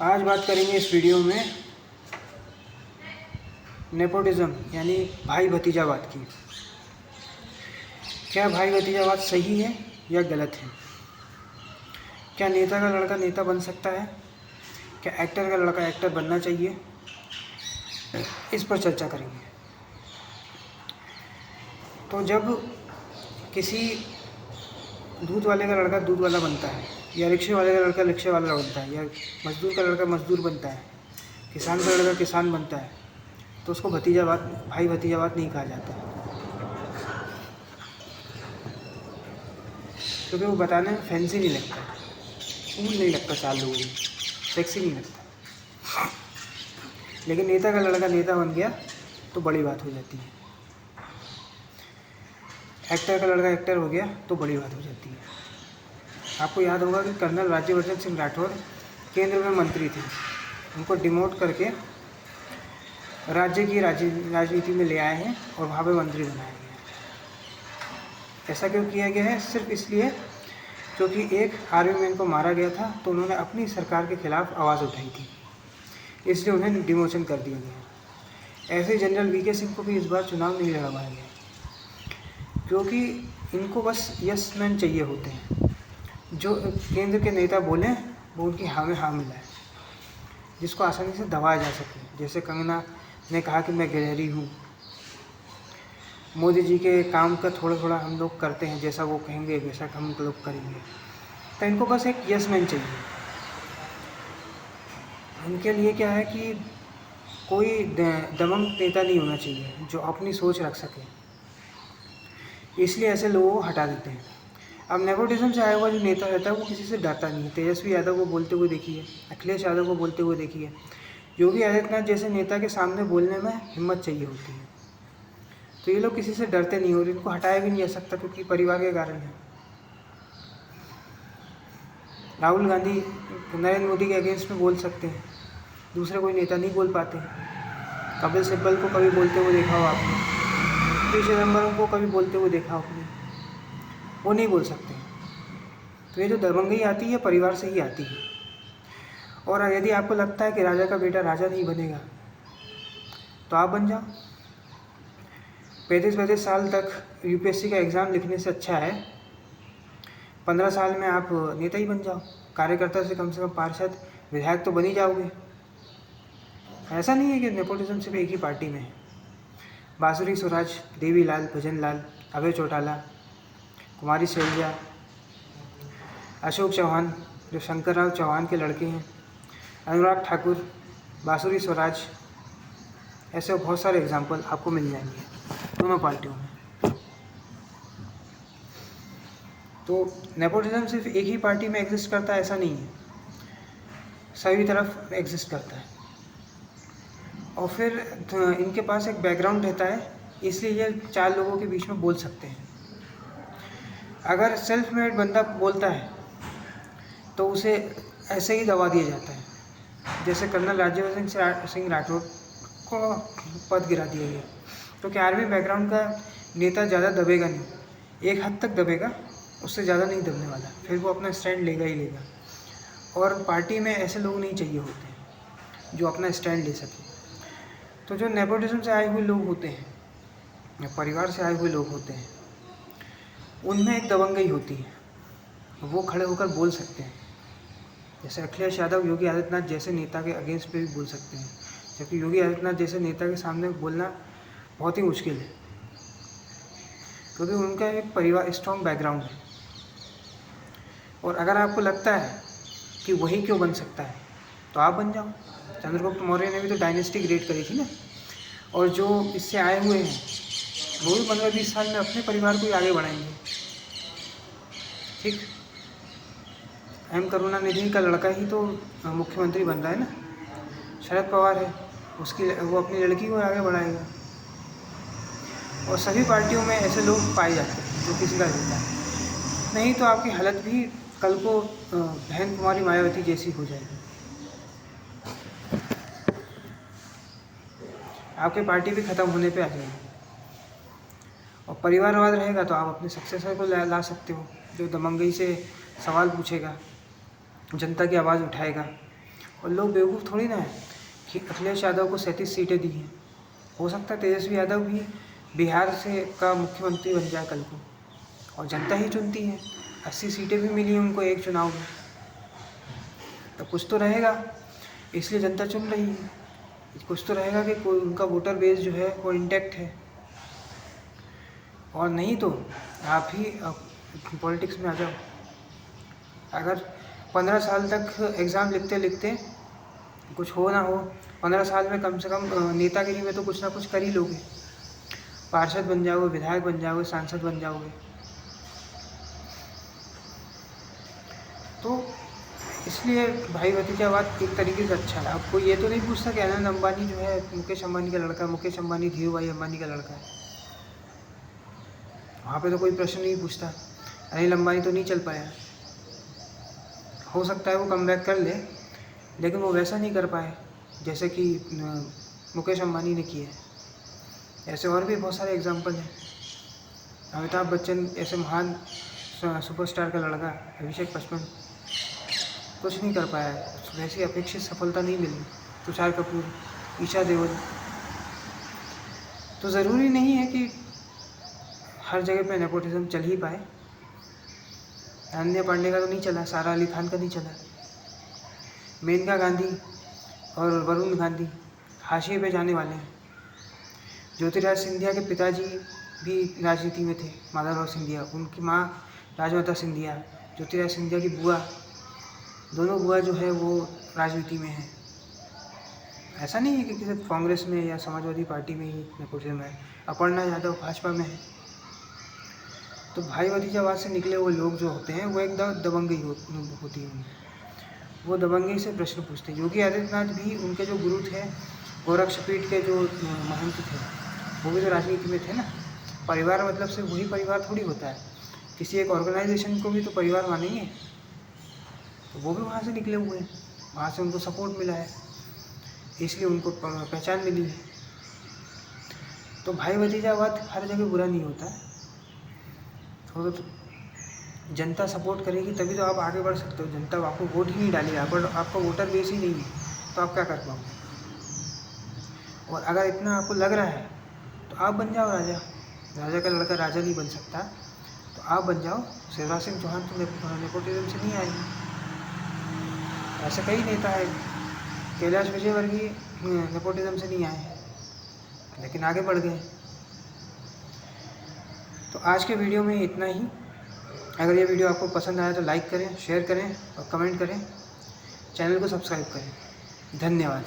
आज बात करेंगे इस वीडियो में नेपोटिज्म यानी भाई भतीजावाद की। क्या भाई भतीजावाद सही है या गलत है? क्या नेता का लड़का नेता बन सकता है? क्या एक्टर का लड़का एक्टर बनना चाहिए? इस पर चर्चा करेंगे। तो जब किसी दूध वाले का लड़का दूध वाला बनता है, या रिक्शे वाले का लड़का रिक्शे वाला बनता है, या मजदूर का लड़का मजदूर बनता है, किसान का लड़का किसान बनता है, तो उसको भतीजावाद भाई भतीजावाद नहीं कहा जाता, क्योंकि वो बताने में फैंसी नहीं लगता, कूल नहीं लगता, 4 लोगों को सेक्सी नहीं लगता। लेकिन नेता का लड़का नेता बन गया तो बड़ी बात हो जाती है, एक्टर का लड़का एक्टर हो गया तो बड़ी बात हो जाती है। आपको याद होगा कि कर्नल राज्यवर्धन सिंह राठौर केंद्र में मंत्री थे, उनको डिमोट करके राज्य की राजनीति में ले आए हैं और वहाँ पे मंत्री बनाया गया है। ऐसा क्यों किया गया है? सिर्फ इसलिए क्योंकि एक आर्मी मैन को मारा गया था, तो उन्होंने अपनी सरकार के खिलाफ आवाज़ उठाई थी, इसलिए उन्हें डिमोशन कर दिया गया। ऐसे जनरल वीके सिंह को भी इस बार चुनाव नहीं लड़वाया गया, क्योंकि इनको बस यस मैन चाहिए होते हैं, जो केंद्र के नेता बोलें वो उनकी हाँ में हाँ मिलाए, जिसको आसानी से दबाया जा सके। जैसे कंगना ने कहा कि मैं गिलहरी हूँ, मोदी जी के काम का थोड़ा थोड़ा हम लोग करते हैं, जैसा वो कहेंगे वैसा हम लोग करेंगे। तो इनको बस एक यस मैन चाहिए। इनके लिए क्या है कि कोई दबंग नेता नहीं होना चाहिए जो अपनी सोच रख सके, इसलिए ऐसे लोगों को हटा देते हैं। अब नेपोटिज्म से आया हुआ जो नेता रहता है वो किसी से डरता नहीं है। तेजस्वी यादव को बोलते हुए देखिए, अखिलेश यादव को बोलते हुए देखिए, योगी आदित्यनाथ जैसे नेता के सामने बोलने में हिम्मत चाहिए होती है। तो ये लोग किसी से डरते नहीं, और इनको हटाया भी नहीं जा सकता क्योंकि परिवार के कारण है। राहुल गांधी नरेंद्र मोदी के अगेंस्ट में बोल सकते हैं, दूसरे कोई नेता नहीं बोल पाते। कपिल सिब्बल को कभी बोलते हुए देखा हो आपने, पी चिदम्बरम को कभी बोलते हुए देखा हो आपने, वो नहीं बोल सकते। तो ये जो दबंगई आती है परिवार से ही आती है। और यदि आपको लगता है कि राजा का बेटा राजा नहीं बनेगा, तो आप बन जाओ। 35 साल तक यूपीएससी का एग्ज़ाम लिखने से अच्छा है 15 साल में आप नेता ही बन जाओ। कार्यकर्ता से कम पार्षद विधायक तो बन ही जाओगे। ऐसा नहीं है कि नेपोटिज्म सिर्फ एक ही पार्टी में है। बांसुरी स्वराज, देवीलाल, भजनलाल, अभय चौटाला, कुमारी शैलजा, अशोक चौहान जो शंकरराव चौहान के लड़के हैं, अनुराग ठाकुर, बांसुरी स्वराज, ऐसे बहुत सारे एग्जाम्पल आपको मिल जाएंगे दोनों पार्टियों में। तो नेपोटिज्म सिर्फ एक ही पार्टी में एग्जिस्ट करता है ऐसा नहीं है, सभी तरफ एग्जिस्ट करता है। और फिर इनके पास एक बैकग्राउंड रहता है, इसलिए ये 4 लोगों के बीच में बोल सकते हैं। अगर सेल्फ मेड बंदा बोलता है तो उसे ऐसे ही दबा दिया जाता है। जैसे कर्नल राज्यवर्धन सिंह राठौर को पद गिरा दिया गया, तो क्या आर्मी बैकग्राउंड का नेता ज़्यादा दबेगा नहीं, एक हद तक दबेगा, उससे ज़्यादा नहीं दबने वाला, फिर वो अपना स्टैंड लेगा ही लेगा। और पार्टी में ऐसे लोग नहीं चाहिए होते हैं जो अपना स्टैंड ले सके। तो जो नेपोटिज्म से आए हुए लोग होते हैं या परिवार से आए हुए लोग होते हैं, उनमें एक दबंगई होती है, वो खड़े होकर बोल सकते हैं। जैसे अखिलेश यादव योगी आदित्यनाथ जैसे नेता के अगेंस्ट पे भी बोल सकते हैं, जबकि योगी आदित्यनाथ जैसे नेता के सामने बोलना बहुत ही मुश्किल है, क्योंकि उनका एक परिवार स्ट्रॉन्ग बैकग्राउंड है। और अगर आपको लगता है कि वही क्यों बन सकता है, तो आप बन जाओ। चंद्रगुप्त मौर्य ने भी तो डायनेस्टी क्रिएट करी थी ना, और जो इससे आए हुए हैं वो भी 15-20 साल में अपने परिवार को ही आगे बढ़ाएंगे। ठीक, एम करुणानिधि का लड़का ही तो मुख्यमंत्री बन रहा है ना, शरद पवार है, वो अपनी लड़की को आगे बढ़ाएगा। और सभी पार्टियों में ऐसे लोग पाए जाते हैं जो किसी का नेता है। नहीं तो आपकी हालत भी कल को बहन कुमारी मायावती जैसी हो जाएगी। आपकी पार्टी भी ख़त्म होने पे आ जाएगी। और परिवारवाद रहेगा तो आप अपने सक्सेसर को ला सकते हो, जो दबंगई से सवाल पूछेगा, जनता की आवाज़ उठाएगा, और लोग बेवकूफ़ थोड़ी ना है कि अखिलेश यादव को 37 सीटें दी हैं। हो सकता है तेजस्वी यादव भी बिहार से का मुख्यमंत्री बन जाए कल को, और जनता ही चुनती है। 80 सीटें भी मिली उनको एक चुनाव में, तो कुछ तो रहेगा, इसलिए जनता चुन रही है। कुछ तो रहेगा कि कोई उनका वोटर बेस जो है वो इंटैक्ट है, और नहीं तो आप ही पॉलिटिक्स में आ जाओ। अगर 15 साल तक एग्ज़ाम लिखते लिखते कुछ हो ना हो, 15 साल में कम से कम नेतागिरी में तो कुछ ना कुछ कर ही लोगे। पार्षद बन जाओगे, विधायक बन जाओगे, सांसद बन जाओगे। तो इसलिए भाई भतीजावाद एक तरीके से अच्छा है। अब कोई ये तो नहीं पूछता कि अनिल अंबानी जो है मुकेश अंबानी का लड़का, मुकेश अंबानी धीरू भाई अंबानी का लड़का है। वहाँ पे तो कोई प्रश्न नहीं पूछता। अनिल अंबानी तो नहीं चल पाया, हो सकता है वो कमबैक कर ले, लेकिन वो वैसा नहीं कर पाए जैसे कि मुकेश अंबानी ने किया है। ऐसे और भी बहुत सारे एग्जाम्पल हैं। अमिताभ बच्चन ऐसे महान सुपरस्टार का लड़का, अभिषेक बच्चन कुछ नहीं कर पाया है, वैसी अपेक्षित सफलता नहीं मिली। तुषार कपूर, ईशा देओल। तो ज़रूरी नहीं है कि हर जगह पे नेपोटिज्म चल ही पाए। अनन्या पांडे का तो नहीं चला, सारा अली खान का नहीं चला। मेनका गांधी और वरुण गांधी हाशिए पे जाने वाले हैं। ज्योतिराज सिंधिया के पिताजी भी राजनीति में थे, माधवराव सिंधिया। उनकी माँ राजमाता सिंधिया, ज्योतिराज सिंधिया की बुआ, दोनों बुआ जो है वो राजनीति में है। ऐसा नहीं है कि किसी कांग्रेस में या समाजवादी पार्टी में ही नेपोटिज्म है। अपर्णा यादव भाजपा में है। तो भाई भतीजावाद से निकले हुए लोग जो होते हैं वो एकदम दबंगई होती है उनमें। वो दबंगई से प्रश्न पूछते हैं। योगी आदित्यनाथ भी, उनके जो गुरु थे, गोरक्षपीठ के जो महंत थे, वो भी तो राजनीति में थे ना। परिवार मतलब सिर्फ वही परिवार थोड़ी होता है, किसी एक ऑर्गेनाइजेशन को भी तो परिवार मानेंगे। तो वो भी वहाँ से निकले हुए हैं, वहाँ से उनको सपोर्ट मिला है, इसलिए उनको पहचान मिली है। तो भाई भतीजावाद हर जगह बुरा नहीं होता है। तो जनता सपोर्ट करेगी तभी तो आप आगे बढ़ सकते हो। जनता आपको वोट ही नहीं डालेगी, आपका वोटर बेस ही नहीं है, तो आप क्या कर पाओगे। और अगर इतना आपको लग रहा है तो आप बन जाओ राजा। राजा का लड़का राजा नहीं बन सकता, तो आप बन जाओ। शिवराज सिंह चौहान तो नेपोटिज्म से नहीं आए, ऐसे कई नेता है। कैलाश विजयवर्गीय नेपोटिज्म से नहीं आए, लेकिन आगे बढ़ गए। तो आज के वीडियो में इतना ही। अगर ये वीडियो आपको पसंद आया तो लाइक करें, शेयर करें और कमेंट करें। चैनल को सब्सक्राइब करें। धन्यवाद।